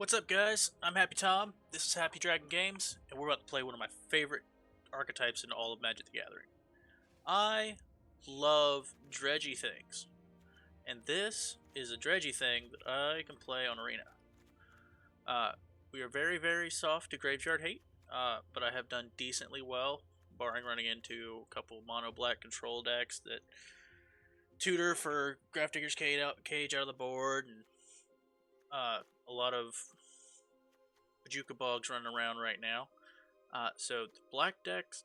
What's up, guys? I'm Happy Tom. This is Happy Dragon Games, and we're about to play one of my favorite archetypes in all of Magic the Gathering. I love dredgy things, and this is a dredgy thing that I can play on Arena. We are very, very soft to Graveyard Hate, but I have done decently well, barring running into a couple mono black control decks that tutor for Grafdigger's Cage out of the board, and a lot of Bajuka Bogs running around right now. So the black decks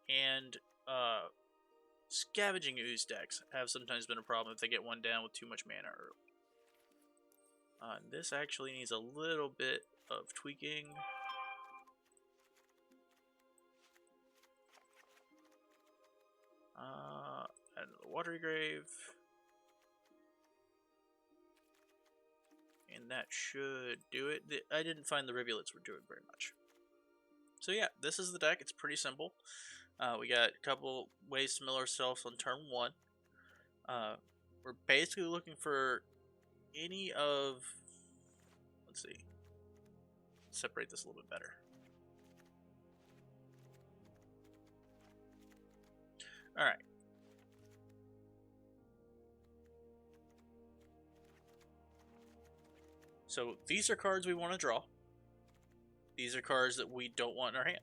and Scavenging Ooze decks have sometimes been a problem if they get one down with too much mana early. This actually needs a little bit of tweaking. Add another Watery Grave. And that should do it. I didn't find the rivulets were doing very much. So yeah, this is the deck. It's pretty simple. We got a couple ways to mill ourselves on turn 1. We're basically looking for any of... Let's see. Separate this a little bit better. Alright. So these are cards we want to draw. These are cards that we don't want in our hand.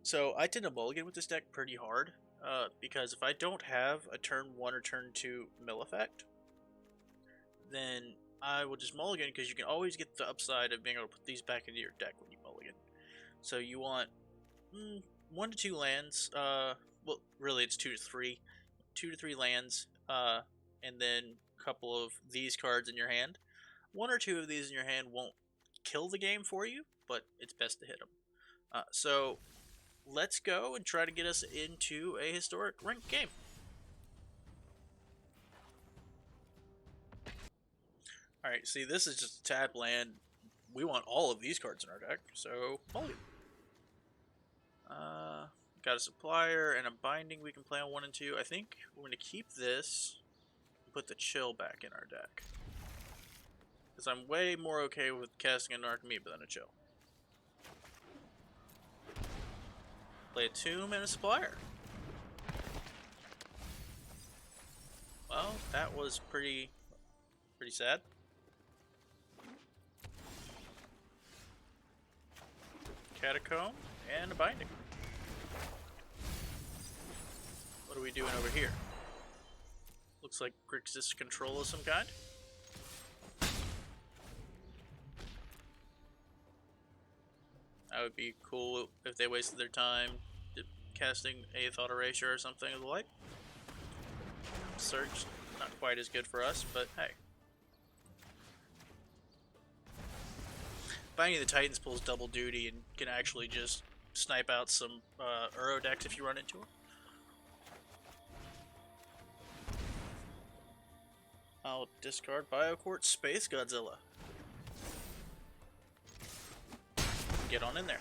So I tend to mulligan with this deck pretty hard, because if I don't have a turn 1 or turn 2 mill effect, then I will just mulligan, because you can always get the upside of being able to put these back into your deck when you mulligan. So you want 1 to 2 lands, well really it's 2 to 3. 2 to 3 lands, and then a couple of these cards in your hand. 1 or 2 of these in your hand won't kill the game for you, but it's best to hit them. So let's go and try to get us into a historic ranked game. Alright, see, this is just a tap land. We want all of these cards in our deck, so mulligan. Got a supplier and a binding we can play on 1 and 2. I think we're going to keep this and put the chill back in our deck, because I'm way more okay with casting a Narcomoeba than a chill. Play a tomb and a supplier. Well, that was pretty sad. Catacomb and a binding. What are we doing over here? Looks like Grixis control of some kind. That would be cool if they wasted their time casting a Thought Erasure or something of the like. Search, not quite as good for us, but hey. Binding the Titans pulls double duty and can actually just snipe out some Uro decks if you run into them. I'll discard BioQuartz Space Godzilla. Get on in there.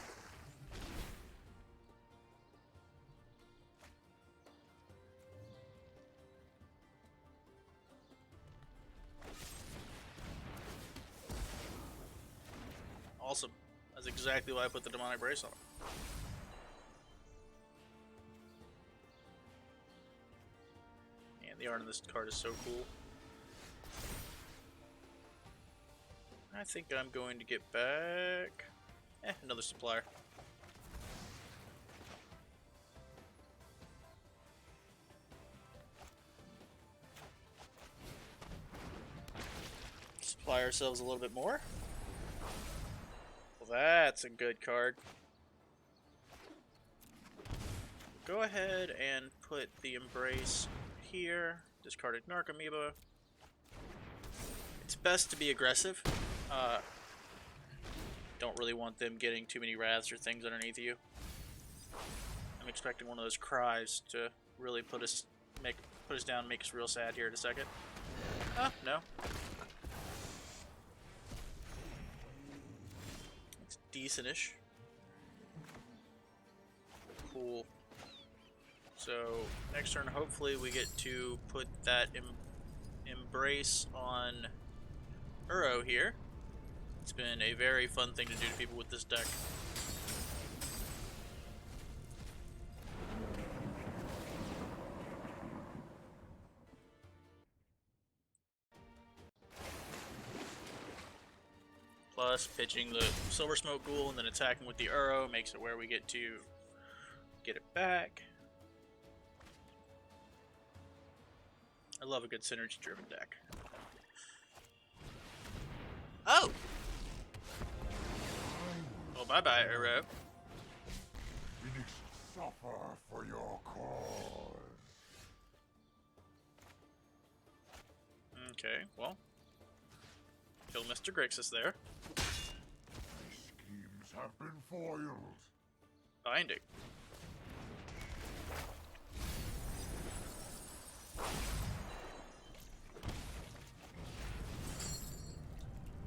Awesome. That's exactly why I put the Demonic Brace on him. And the art on this card is so cool. I think I'm going to get back... another supplier. Supply ourselves a little bit more. Well, that's a good card. Go ahead and put the Embrace here. Discarded Narcomoeba. It's best to be aggressive. Don't really want them getting too many wraths or things underneath you. I'm expecting one of those cries to really put us down and make us real sad here in a second. Oh, no. It's decent-ish. Cool. So, next turn, hopefully we get to put that Embrace on Uro here. It's been a very fun thing to do to people with this deck. Plus, pitching the Silver Smoke Ghoul and then attacking with the Uro makes it where we get to get it back. I love a good synergy-driven deck. Oh! Well, bye-bye, Uro. Phoenix suffer for your cause. Okay, well. Kill Mr. Grixis there. My schemes have been foiled. Binding.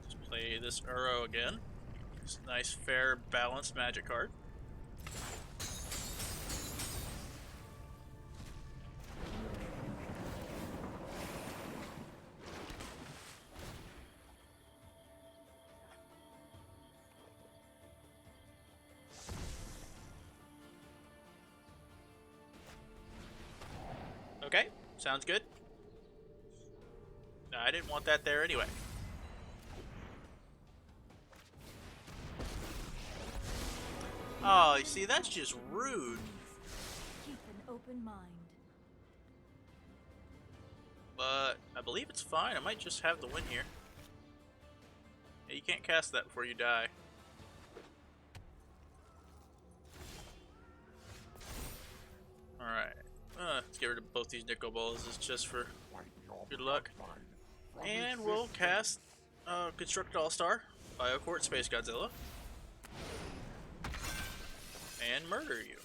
Just play this Uro again. It's a nice, fair, balanced magic card. Okay, sounds good. No, I didn't want that there anyway. Oh, you see, that's just rude. Keep an open mind. But I believe it's fine. I might just have the win here. Yeah, you can't cast that before you die. Alright. Let's get rid of both these nickel balls. It's just for good luck. And we'll cast Constructed All-Star, Biocourt Space Godzilla, and murder you.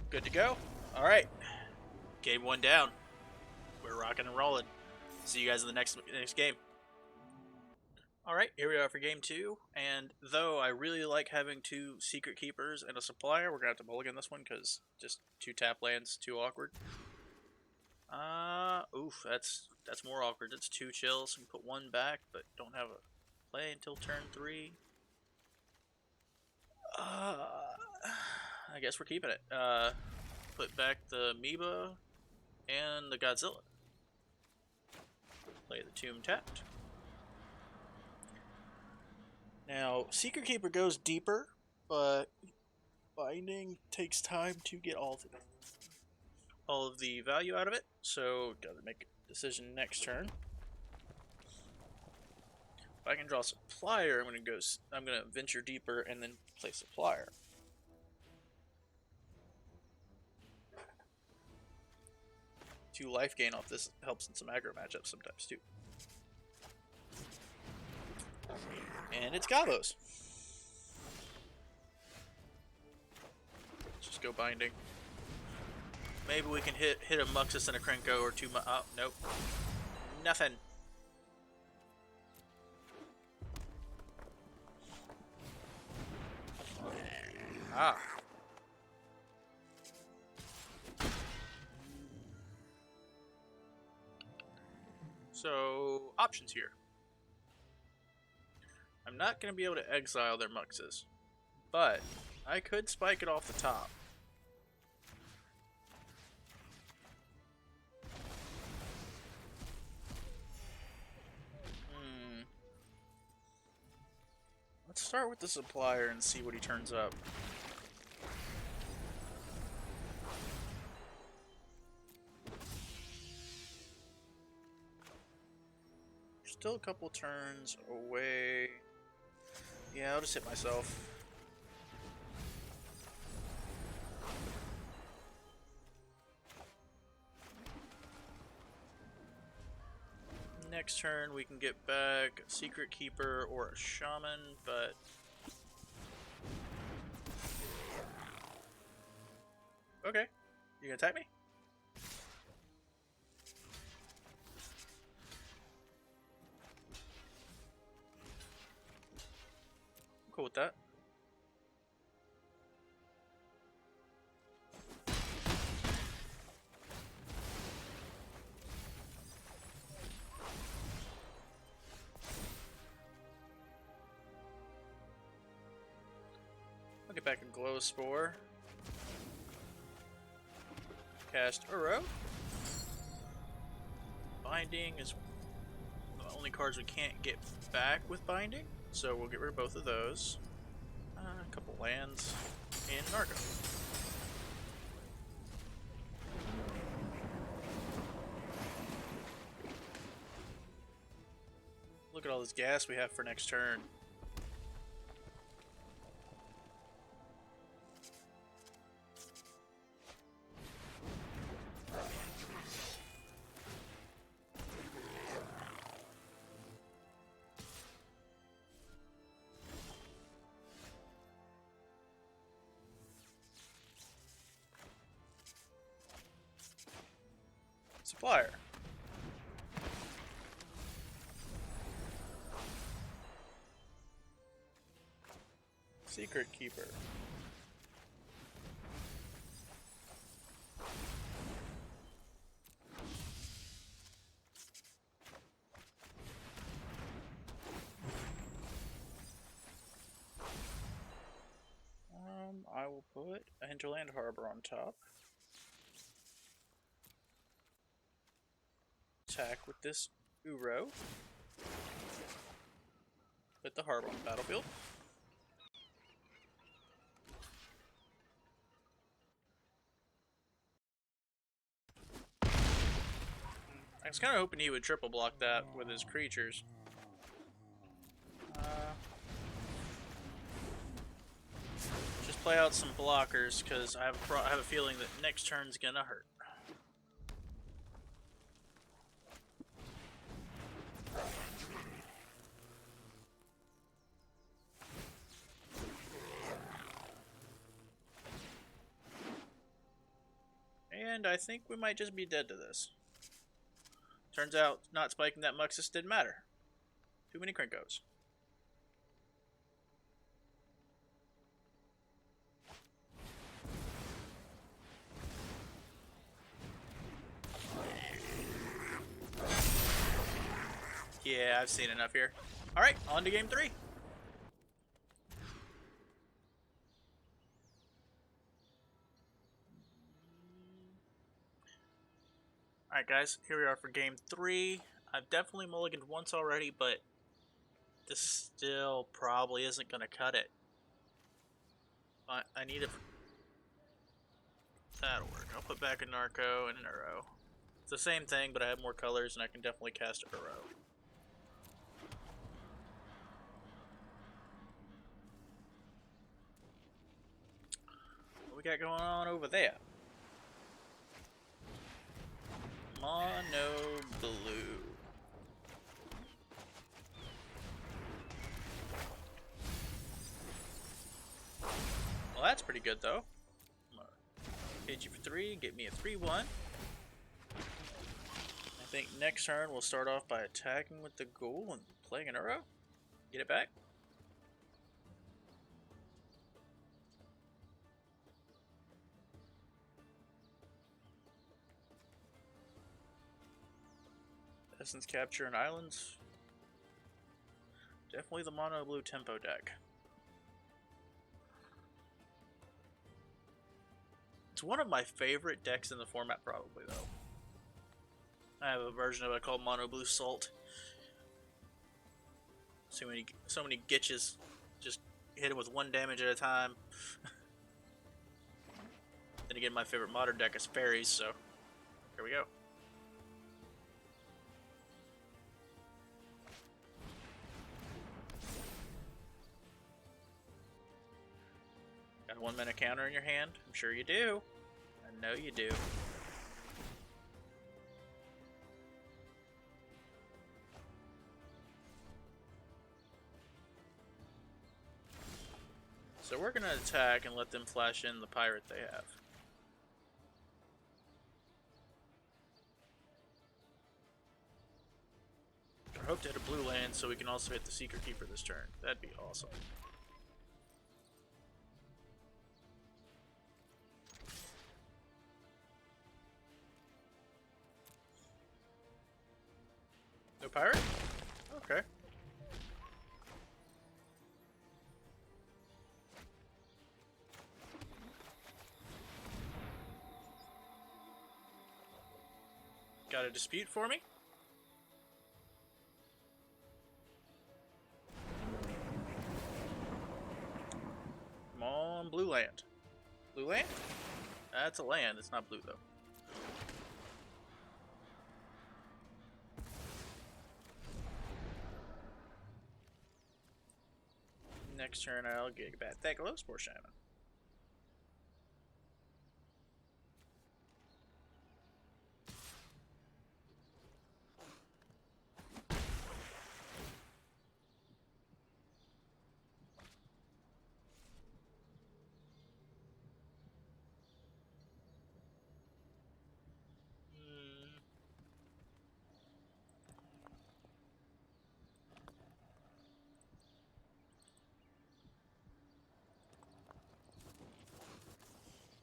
Good to go. Alright. Game 1 down. We're rocking and rolling. See you guys in the next game. Alright, here we are for game 2, and though I really like having 2 Secret Keepers and a Supplier, we're going to have to mulligan this one because just 2 tap lands, too awkward. Oof, that's more awkward. It's 2 chills, and put 1 back, but don't have a play until turn 3. I guess we're keeping it. Put back the Amoeba and the Godzilla. Play the Tomb tapped. Now, Secret Keeper goes deeper, but Binding takes time to get all of the value out of it, so gotta make a decision next turn. If I can draw Supplier, I'm gonna venture deeper and then play Supplier. Two life gain off this helps in some aggro matchups sometimes too. And it's Gabos. Let's just go Binding. Maybe we can hit a Muxus and a Krenko or 2. Oh, nope. Nothing. Ah. So, options here. I'm not going to be able to exile their Muxus, but I could spike it off the top. Let's start with the Supplier and see what he turns up. Still a couple turns away. Yeah, I'll just hit myself. Next turn we can get back a Secret Keeper or a Shaman, but okay. You gonna attack me? I'm cool with that. Attack a Glow Spore. Cast Uro. Binding is the only cards we can't get back with Binding, so we'll get rid of both of those. A couple lands in Narco. Look at all this gas we have for next turn. Supplier. Secret Keeper. I will put a Hinterland Harbor on top. Attack with this Uro. Put the harbor on the battlefield. I was kind of hoping he would triple block that with his creatures. Just play out some blockers, because I have a feeling that next turn's gonna hurt. And I think we might just be dead to this. Turns out, not spiking that Muxus didn't matter. Too many Krinkos. Yeah, I've seen enough here. Alright, on to game 3. Alright guys, here we are for game 3. I've definitely mulliganed once already, but this still probably isn't going to cut it. I need a... That'll work. I'll put back a Narco and an Uro. It's the same thing, but I have more colors and I can definitely cast Uro. What we got going on over there? Mono blue. Well, that's pretty good though. Hit you for 3, get me a 3/1. I think next turn we'll start off by attacking with the ghoul and playing an Uro. Get it back. Essence Capture and Islands. Definitely the mono blue tempo deck. It's one of my favorite decks in the format, probably, though. I have a version of it called Mono Blue Salt. So many gitches. Just hit him with 1 damage at a time. Then again, my favorite modern deck is Fairies, so here we go. Got a 1-mana counter in your hand? I'm sure you do. I know you do. So we're gonna attack and let them flash in the pirate they have. I hope to hit a blue land so we can also hit the Secret Keeper this turn. That'd be awesome. No pirate? Okay. got a dispute for me? Come on, blue land. Blue land? That's a land. It's not blue, though. Next turn, I'll get back that glow spore shaman.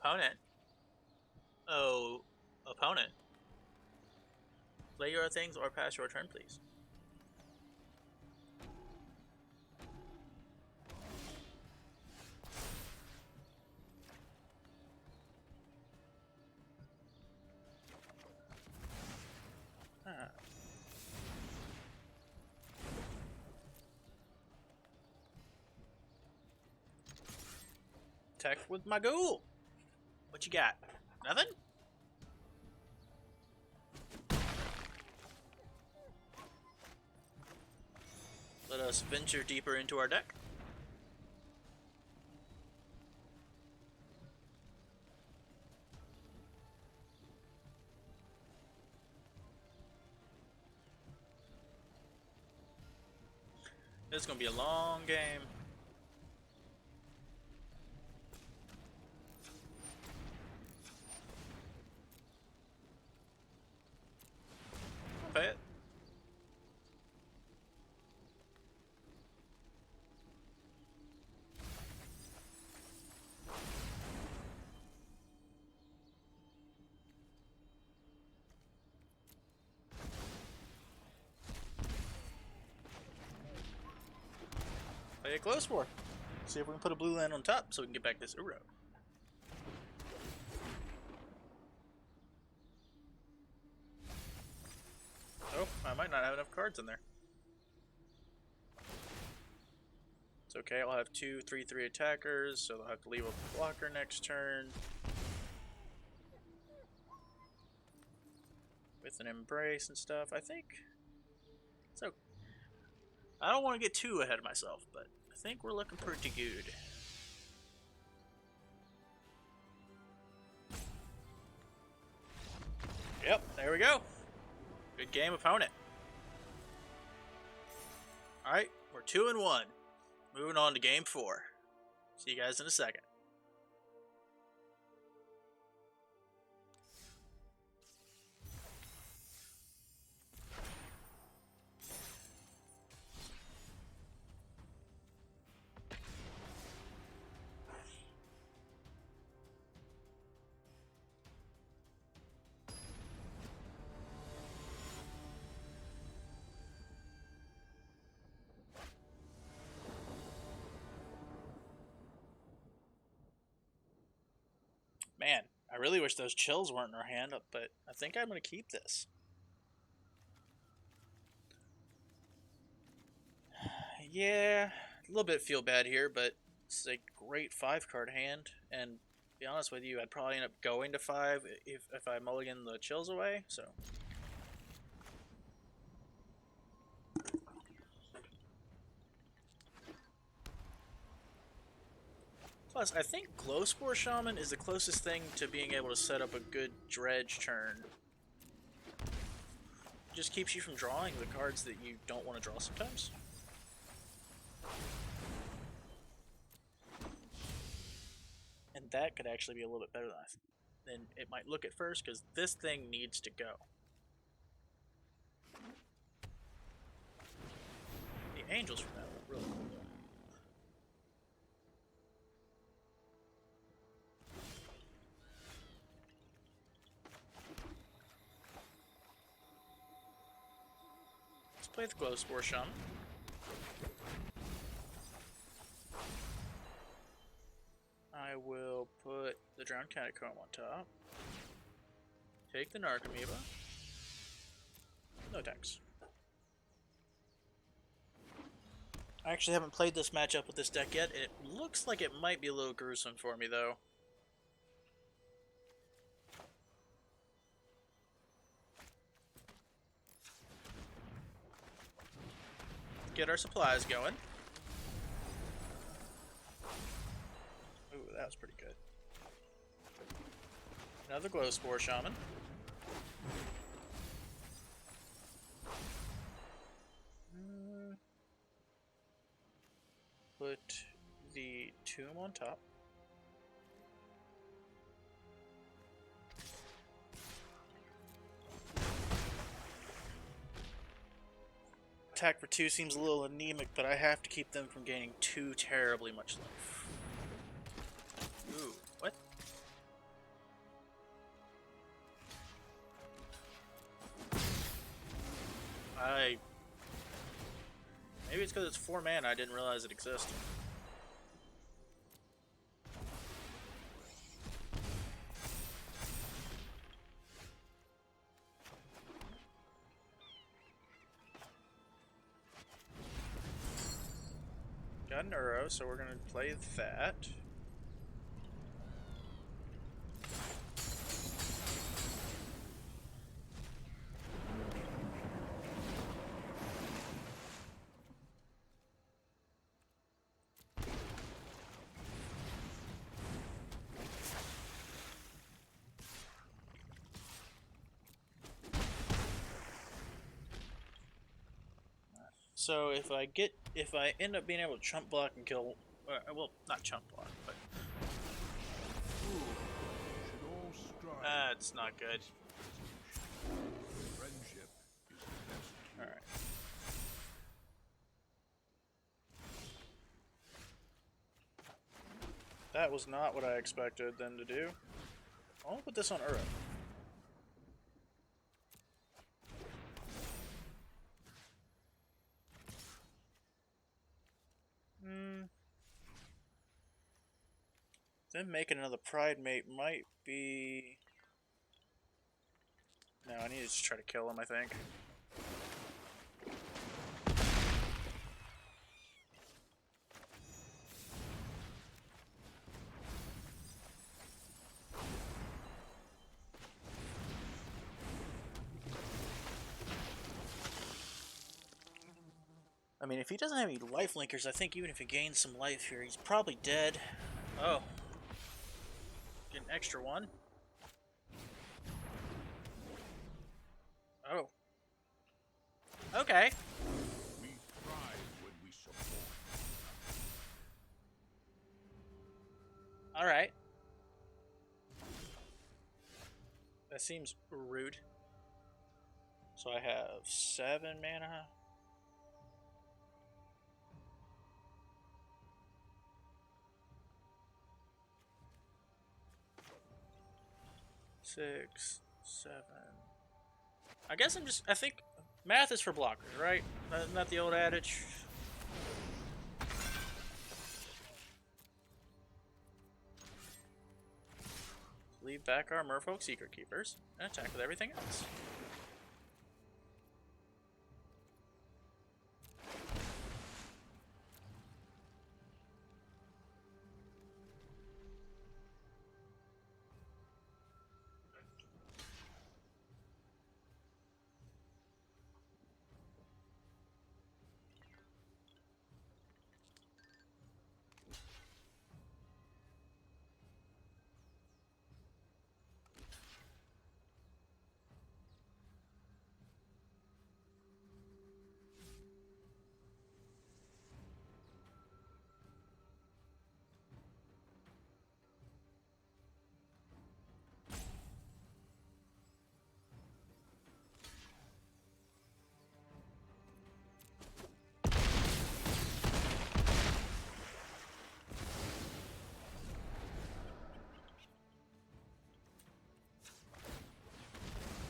Opponent? Oh, opponent. Play your things or pass your turn, please. Ah. Attack with my ghoul. What you got? Nothing? Let us venture deeper into our deck. This is going to be a long game. I'll pay it. Play a close war. See if we can put a blue land on top so we can get back this Uro. Oh, I might not have enough cards in there. It's okay, I'll have 2 3/3 attackers, so they'll have to leave a blocker next turn. With an embrace and stuff, I think. So, I don't want to get too ahead of myself, but I think we're looking pretty good. Yep, there we go. Good game, opponent. Alright, we're 2-1. Moving on to game 4. See you guys in a second. Man, I really wish those chills weren't in our hand, but I think I'm going to keep this. Yeah, a little bit feel bad here, but it's a great 5-card hand, and to be honest with you, I'd probably end up going to 5 if I mulligan the chills away, so. Plus, I think Glowspore Shaman is the closest thing to being able to set up a good dredge turn. It just keeps you from drawing the cards that you don't want to draw sometimes. And that could actually be a little bit better than it might look at first, because this thing needs to go. The angels from that look really cool. Let's play the Glowspore Shaman. I will put the Drowned Catacomb on top. Take the Narcomoeba. No thanks. I actually haven't played this matchup with this deck yet. It looks like it might be a little gruesome for me, though. Get our supplies going. Ooh, that was pretty good. Another Glow Spore Shaman. Put the tomb on top. Attack for 2 seems a little anemic, but I have to keep them from gaining too terribly much life. Ooh, what? Maybe it's because it's 4 mana, I didn't realize it existed. Got an Uro, so we're gonna play that. So if I end up being able to chump block and kill, well, not chump block, but Should all strive that's not good. friendship is the best cure. All right. That was not what I expected them to do. I'll put this on Uro. Then making another Pride Mate might be... No, I need to just try to kill him, I think. I mean, if he doesn't have any life linkers, I think even if he gains some life here, he's probably dead. Oh. Get an extra one. Oh. Okay. We thrive when we support. Alright. That seems rude. So I have 7 mana. Six, 7. I guess I think math is for blockers, right? Not the old adage. Leave back our Merfolk Secret Keepers and attack with everything else.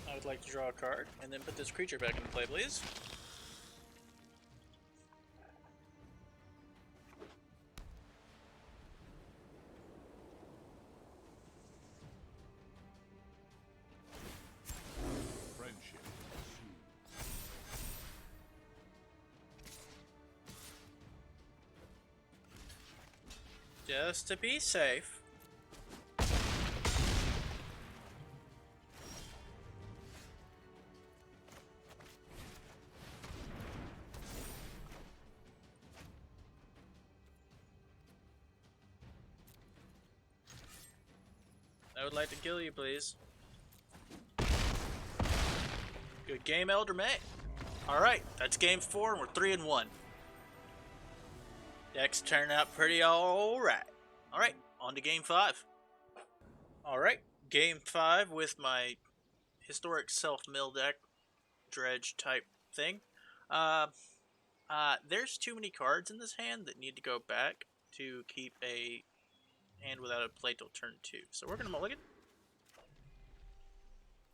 I would like to draw a card and then put this creature back into play, please. Friendship soon. Just to be safe. I would like to kill you, please. Good game, Elder May. Alright, that's game 4, and we're 3-1. Decks turn out pretty alright. Alright, on to game 5. Alright, game 5 with my historic self-mill deck, dredge type thing. There's too many cards in this hand that need to go back to keep a hand without a play till turn 2. So we're gonna mulligan.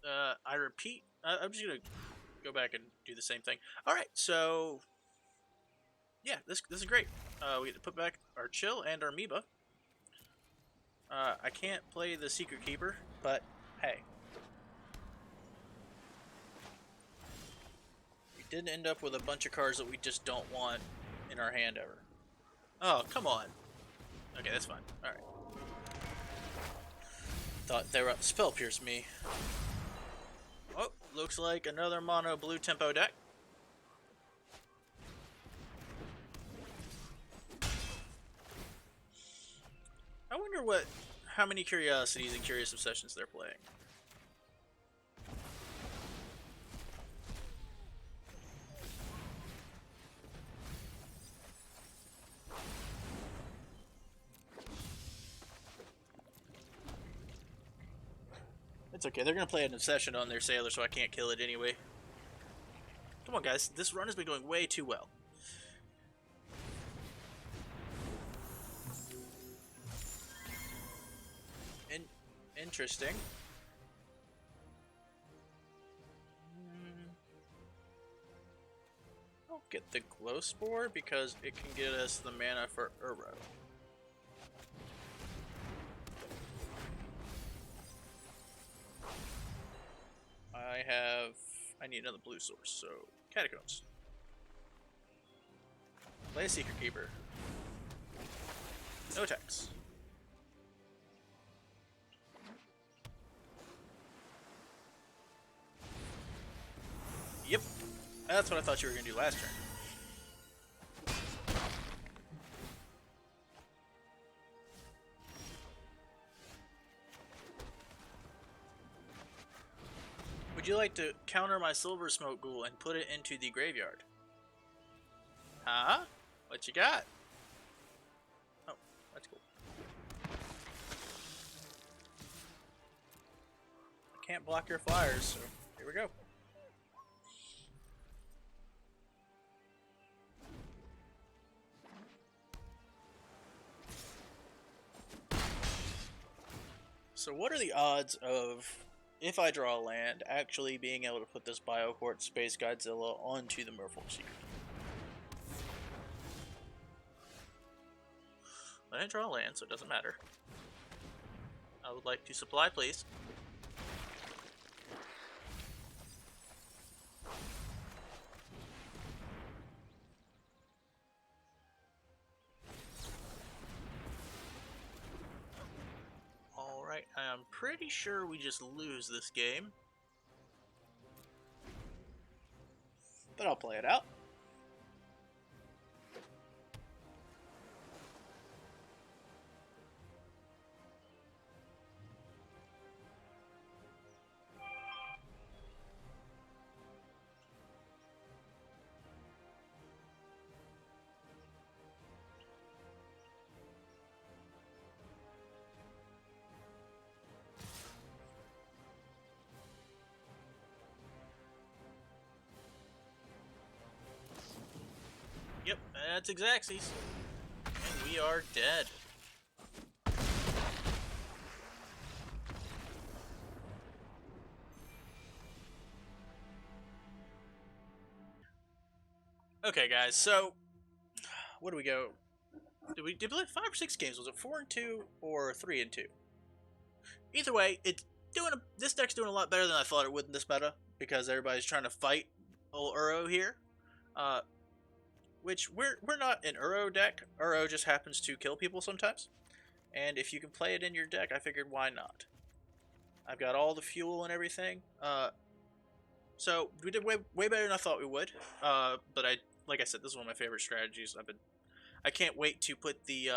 I repeat. I'm just gonna go back and do the same thing. All right, so yeah, this is great. We get to put back our chill and our amoeba. I can't play the Secret Keeper, but hey, we didn't end up with a bunch of cards that we just don't want in our hand ever. Oh, come on. Okay, that's fine. All right. Thought they were up to spell pierce me. Oh, looks like another mono blue tempo deck. I wonder how many Curiosities and Curious Obsessions they're playing. It's okay, they're gonna play an Obsession on their Sailor, so I can't kill it anyway. Come on, guys, this run has been going way too well. Interesting. I'll get the Glow Spore because it can get us the mana for Uro. I need another blue source, so Catacombs. Play a Secret Keeper. No attacks. Yep. That's what I thought you were going to do last turn. Would you like to counter my Silver Smoke Ghoul and put it into the graveyard? Huh? What you got? Oh, that's cool. I can't block your flyers, so here we go. So what are the odds of, if I draw a land, actually being able to put this BioQuartz Space Godzilla onto the Merfolk Secret? I didn't draw a land, so it doesn't matter. I would like to supply, please. Alright, I'm pretty sure we just lose this game. But I'll play it out. Yep, that's Xaxes. And we are dead. Okay, guys, so what do we go? Did we play 5 or 6 games? Was it 4-2 or 3-2? Either way, this deck's doing a lot better than I thought it would in this meta because everybody's trying to fight old Uro here. Which we're not an Uro deck. Uro just happens to kill people sometimes. and if you can play it in your deck, I figured why not. I've got all the fuel and everything. So we did way better than I thought we would. But like I said, this is one of my favorite strategies. I can't wait to put the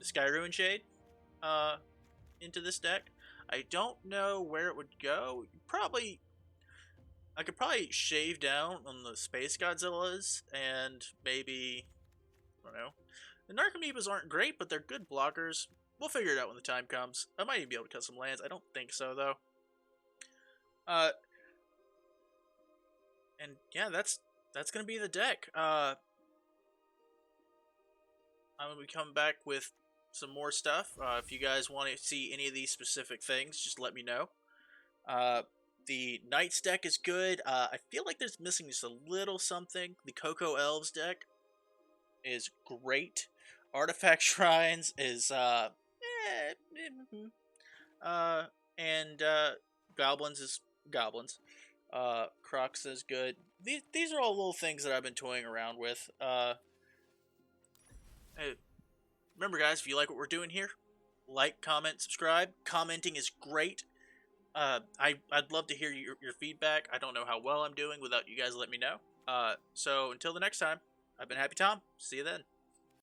Sky Ruin Shade into this deck. I don't know where it would go. I could probably shave down on the Space Godzillas and maybe, I don't know. The Narcomoebas aren't great, but they're good blockers. We'll figure it out when the time comes. I might even be able to cut some lands. I don't think so, though. And yeah, that's gonna be the deck. I'm gonna be coming back with some more stuff. If you guys want to see any of these specific things, just let me know. The Knights deck is good. I feel like there's missing just a little something. The Coco Elves deck is great. Artifact Shrines is and Goblins is Goblins. Crux is good. These are all little things that I've been toying around with. Hey, remember, guys, if you like what we're doing here, like, comment, subscribe. Commenting is great. I'd love to hear your feedback. I don't know how well I'm doing without you guys letting me know. So until the next time, I've been Happy Tom. See you then.